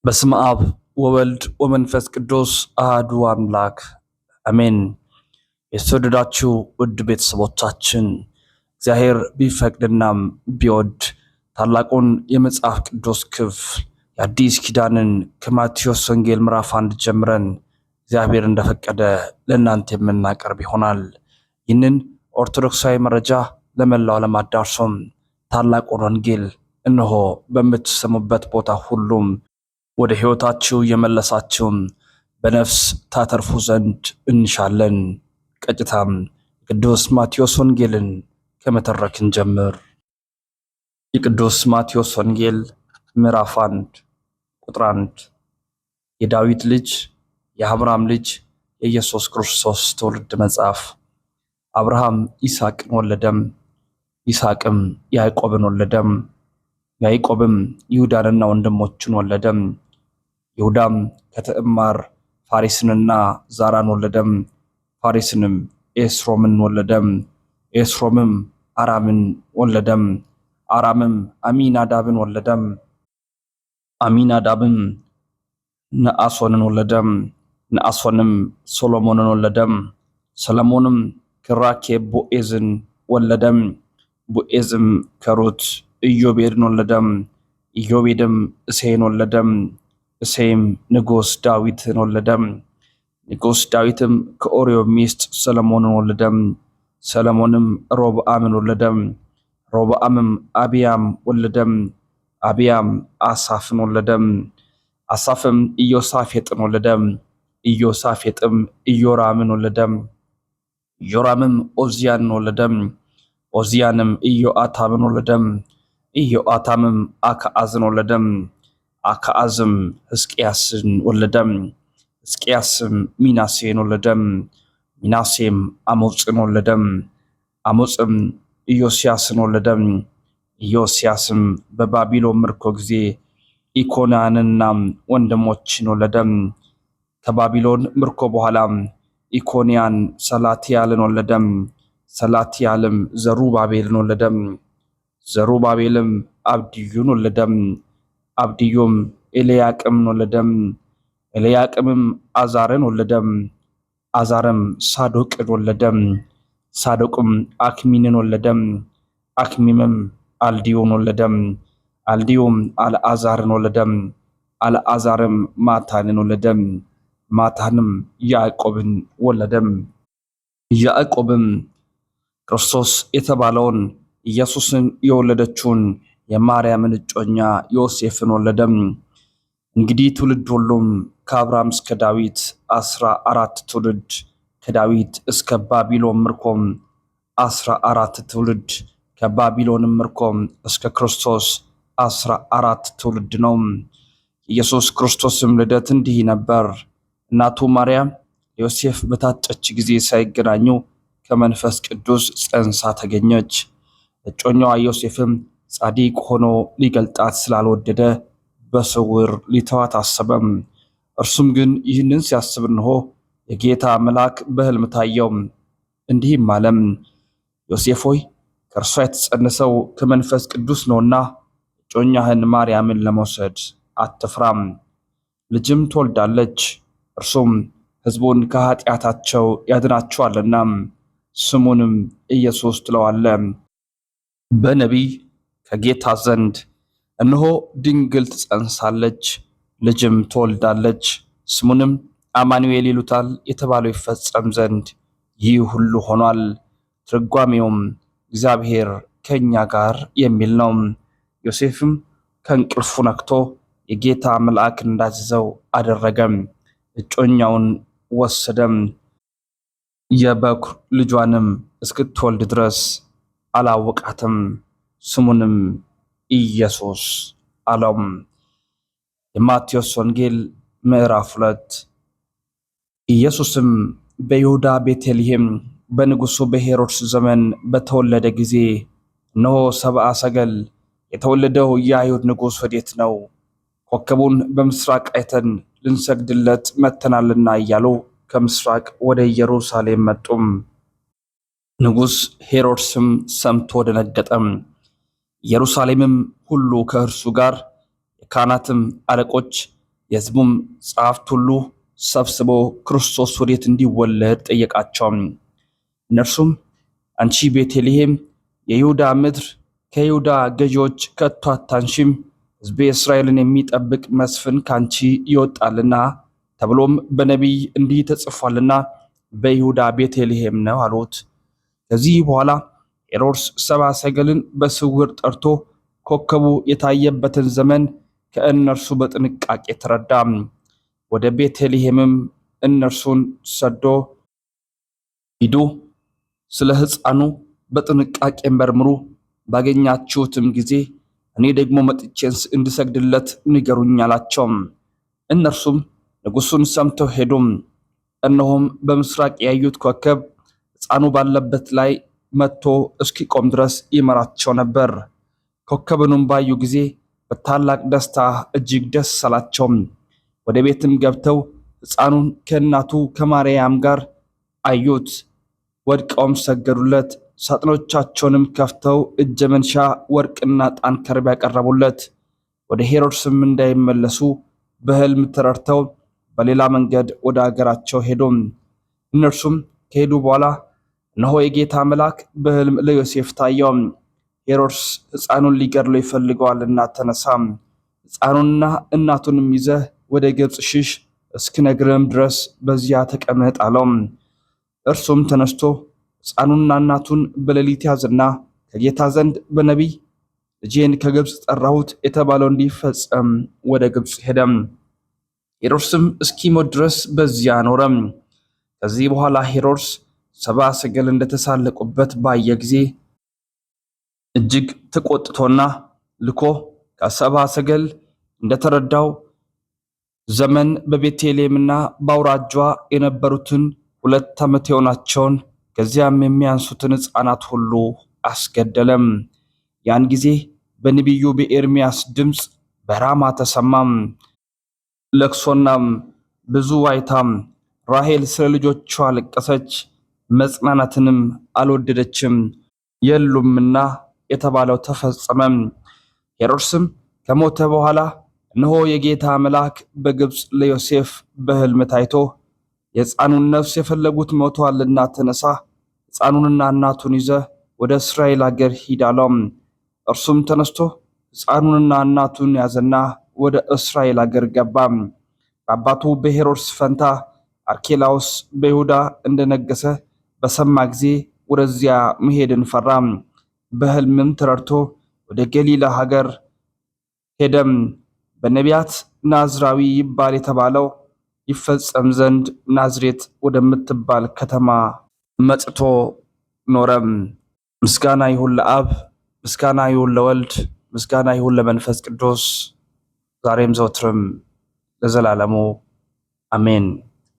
በስመ አብ ወወልድ ወመንፈስ ቅዱስ አሐዱ አምላክ አሜን። የተወደዳችሁ ውድ ቤተሰቦቻችን እግዚአብሔር ቢፈቅድናም ቢወድ ታላቁን የመጽሐፍ ቅዱስ ክፍል የአዲስ ኪዳንን ከማቴዎስ ወንጌል ምዕራፍ 1 ጀምረን እግዚአብሔር እንደፈቀደ ለእናንተ የምናቀርብ ይሆናል። ይህንን ኦርቶዶክሳዊ መረጃ ለመላው ዓለም አዳርሶም ታላቁን ወንጌል እነሆ በምትሰሙበት ቦታ ሁሉም ወደ ሕይወታችሁ የመለሳችሁ በነፍስ ታተርፉ ዘንድ እንሻለን። ቀጥታም የቅዱስ ማቴዎስ ወንጌልን ከመተረክን ጀምር። የቅዱስ ማቴዎስ ወንጌል ምዕራፍ 1 ቁጥር 1 የዳዊት ልጅ የአብርሃም ልጅ የኢየሱስ ክርስቶስ ትውልድ መጽሐፍ። አብርሃም ይስሐቅን ወለደም፣ ይስሐቅም ያዕቆብን ወለደም፣ ያዕቆብም ይሁዳንና ወንድሞቹን ወለደም። ይሁዳም ከትዕማር ፋሬስንና ዛራን ወለደም፣ ፋሬስንም ኤስሮምን ወለደም፣ ኤስሮምም አራምን ወለደም፣ አራምም አሚናዳብን ወለደም፣ አሚናዳብም ነአሶንን ወለደም፣ ነአሶንም ሶሎሞንን ወለደም፣ ሰሎሞንም ከራኬብ ቦዔዝን ወለደም፣ ቦዔዝም ከሩት ኢዮቤድን ወለደም፣ ኢዮቤድም እሴይን ወለደም፣ እሴይም ንጉሥ ዳዊትን ወለደም፣ ንጉሥ ዳዊትም ከኦርዮ ሚስት ሰሎሞንን ወለደም፣ ሰሎሞንም ሮብዓምን ወለደም፣ ሮብዓምም አብያም ወለደም፣ አብያም አሳፍን ወለደም፣ አሳፍም ኢዮሳፌጥን ወለደም፣ ኢዮሳፌጥም ኢዮራምን ወለደም፣ ኢዮራምም ኦዝያንን ወለደም፣ ኦዝያንም ኢዮአታምን ወለደም፣ ኢዮአታምም አክዓዝን ወለደም፣ አክዓዝም ሕዝቅያስን ወለደም፣ ሕዝቅያስም ሚናሴን ወለደም፣ ሚናሴም አሞጽን ወለደም፣ አሞጽም ኢዮስያስን ወለደም፣ ኢዮስያስም በባቢሎን ምርኮ ጊዜ ኢኮንያንና ወንድሞችን ወለደም። ከባቢሎን ምርኮ በኋላ ኢኮንያን ሰላትያልን ወለደም፣ ሰላትያልም ዘሩባቤልን ወለደም፣ ዘሩባቤልም አብድዩን ወለደም፣ አብድዩም ኤልያቅምን ወለደም፣ ኤልያቅምም አዛርን ወለደም፣ አዛርም ሳዶቅን ወለደም፣ ሳዶቅም አክሚምን ወለደም፣ አክሚምም አልዲዮን ወለደም፣ አልዲዮም አልዓዛርን ወለደም፣ አልዓዛርም ማታንን ወለደም፣ ማታንም ያዕቆብን ወለደም። ያዕቆብም ክርስቶስ የተባለውን ኢየሱስን የወለደችውን የማርያምን እጮኛ ዮሴፍን ወለደም። እንግዲህ ትውልድ ሁሉም ከአብርሃም እስከ ዳዊት 14 ትውልድ፣ ከዳዊት እስከ ባቢሎን ምርኮም 14 ትውልድ፣ ከባቢሎንም ምርኮም እስከ ክርስቶስ 14 ትውልድ ነው። ኢየሱስ ክርስቶስም ልደት እንዲህ ነበር። እናቱ ማርያም ዮሴፍ በታጨች ጊዜ ሳይገናኙ ከመንፈስ ቅዱስ ጸንሳ ተገኘች። እጮኛዋ ዮሴፍም ጻድቅ ሆኖ ሊገልጣት ስላልወደደ በስውር ሊተዋት አሰበም። እርሱም ግን ይህንን ሲያስብ እንሆ የጌታ መልአክ በሕልም ታየው፣ እንዲህም አለም፣ ዮሴፍ ሆይ ከእርሷ የተጸነሰው ከመንፈስ ቅዱስ ነውና እጮኛህን ማርያምን ለመውሰድ አትፍራም። ልጅም ትወልዳለች፣ እርሱም ሕዝቡን ከኃጢአታቸው ያድናቸዋልና ስሙንም ኢየሱስ ትለዋለህ። በነቢይ ከጌታ ዘንድ እነሆ ድንግል ትጸንሳለች፣ ልጅም ትወልዳለች፣ ስሙንም አማኑኤል ይሉታል የተባለው ይፈጸም ዘንድ ይህ ሁሉ ሆኗል። ትርጓሜውም እግዚአብሔር ከእኛ ጋር የሚል ነው። ዮሴፍም ከእንቅልፉ ነቅቶ የጌታ መልአክ እንዳዘዘው አደረገም። እጮኛውን ወሰደም። የበኩር ልጇንም እስክትወልድ ድረስ አላወቃትም። ስሙንም ኢየሱስ አለው። የማቴዎስ ወንጌል ምዕራፍ 2 ኢየሱስም በይሁዳ ቤተልሔም በንጉሡ በሄሮድስ ዘመን በተወለደ ጊዜ እነሆ ሰብአ ሰገል የተወለደው የአይሁድ ንጉሥ ወዴት ነው? ኮከቡን በምስራቅ አይተን ልንሰግድለት መጥተናልና እያሉ ከምስራቅ ወደ ኢየሩሳሌም መጡም። ንጉሥ ሄሮድስም ሰምቶ ደነገጠም። ኢየሩሳሌምም ሁሉ ከእርሱ ጋር የካህናትም አለቆች የሕዝቡም ጸሐፍት ሁሉ ሰብስበው ክርስቶስ ወዴት እንዲወለድ ጠየቃቸው። እነርሱም አንቺ ቤተልሔም የይሁዳ ምድር ከይሁዳ ገዢዎች ከቶ አታንሺም፣ ሕዝቤ እስራኤልን የሚጠብቅ መስፍን ካንቺ ይወጣልና ተብሎም በነቢይ እንዲህ ተጽፏልና በይሁዳ ቤተልሔም ነው አሉት። ከዚህ በኋላ ሄሮድስ ሰብአ ሰገልን በስውር ጠርቶ ኮከቡ የታየበትን ዘመን ከእነርሱ በጥንቃቄ ተረዳ። ወደ ቤተልሔምም እነርሱን ሰዶ ሂዱ፣ ስለ ሕፃኑ በጥንቃቄ መርምሩ፣ ባገኛችሁትም ጊዜ እኔ ደግሞ መጥቼ እንድሰግድለት ንገሩኝ አላቸው። እነርሱም ንጉሡን ሰምተው ሄዱም። እነሆም በምስራቅ ያዩት ኮከብ ሕፃኑ ባለበት ላይ መጥቶ እስኪቆም ድረስ ይመራቸው ነበር። ኮከቡንም ባዩ ጊዜ በታላቅ ደስታ እጅግ ደስ አላቸው። ወደ ቤትም ገብተው ሕፃኑን ከእናቱ ከማርያም ጋር አዩት። ወድቀውም ሰገዱለት። ሳጥኖቻቸውንም ከፍተው እጀ መንሻ ወርቅና ዕጣን ከርቤ ያቀረቡለት። ወደ ሄሮድስም እንዳይመለሱ በሕልም ተረድተው በሌላ መንገድ ወደ አገራቸው ሄዱ። እነርሱም ከሄዱ በኋላ እነሆ የጌታ መልአክ በሕልም ለዮሴፍ ታየው። ሄሮድስ ሕፃኑን ሊገድለው ይፈልገዋልና ተነሳ፣ ሕፃኑንና እናቱንም ይዘህ ወደ ግብፅ ሽሽ፣ እስክነግርህም ድረስ በዚያ ተቀመጥ አለው። እርሱም ተነስቶ ሕፃኑንና እናቱን በሌሊት ያዘና ከጌታ ዘንድ በነቢይ ልጄን ከግብፅ ጠራሁት የተባለው እንዲፈጸም ወደ ግብፅ ሄደ። ሄሮድስም እስኪሞት ድረስ በዚያ ኖረ። ከዚህ በኋላ ሄሮድስ ሰብአ ሰገል እንደተሳለቁበት ባየ ጊዜ እጅግ ተቆጥቶና ልኮ ከሰብአ ሰገል እንደተረዳው ዘመን በቤተልሔምና በአውራጇ የነበሩትን 2 ዓመት የሆናቸውን ከዚያም የሚያንሱትን ሕፃናት ሁሉ አስገደለም። ያን ጊዜ በነቢዩ በኤርምያስ ድምፅ በራማ ተሰማም፣ ለቅሶናም ብዙ ዋይታም። ራሔል ስለ ልጆቿ አለቀሰች፣ መጽናናትንም አልወደደችም የሉምና የተባለው ተፈጸመ። ሄሮድስም ከሞተ በኋላ እነሆ የጌታ መልአክ በግብፅ ለዮሴፍ በሕልም ታይቶ የሕፃኑን ነፍስ የፈለጉት ሞተዋልና ተነሳ፣ ሕፃኑንና እናቱን ይዘህ ወደ እስራኤል አገር ሂድ አለው። እርሱም ተነስቶ ሕፃኑንና እናቱን ያዘና ወደ እስራኤል አገር ገባ። በአባቱ በሄሮድስ ፈንታ አርኬላዎስ በይሁዳ እንደነገሰ በሰማ ጊዜ ወደዚያ መሄድን ፈራ። በሕልምም ተረድቶ ወደ ገሊላ ሀገር ሄደም። በነቢያት ናዝራዊ ይባል የተባለው ይፈጸም ዘንድ ናዝሬት ወደምትባል ከተማ መጥቶ ኖረም። ምስጋና ይሁን ለአብ፣ ምስጋና ይሁን ለወልድ፣ ምስጋና ይሁን ለመንፈስ ቅዱስ ዛሬም ዘወትርም ለዘላለሙ አሜን።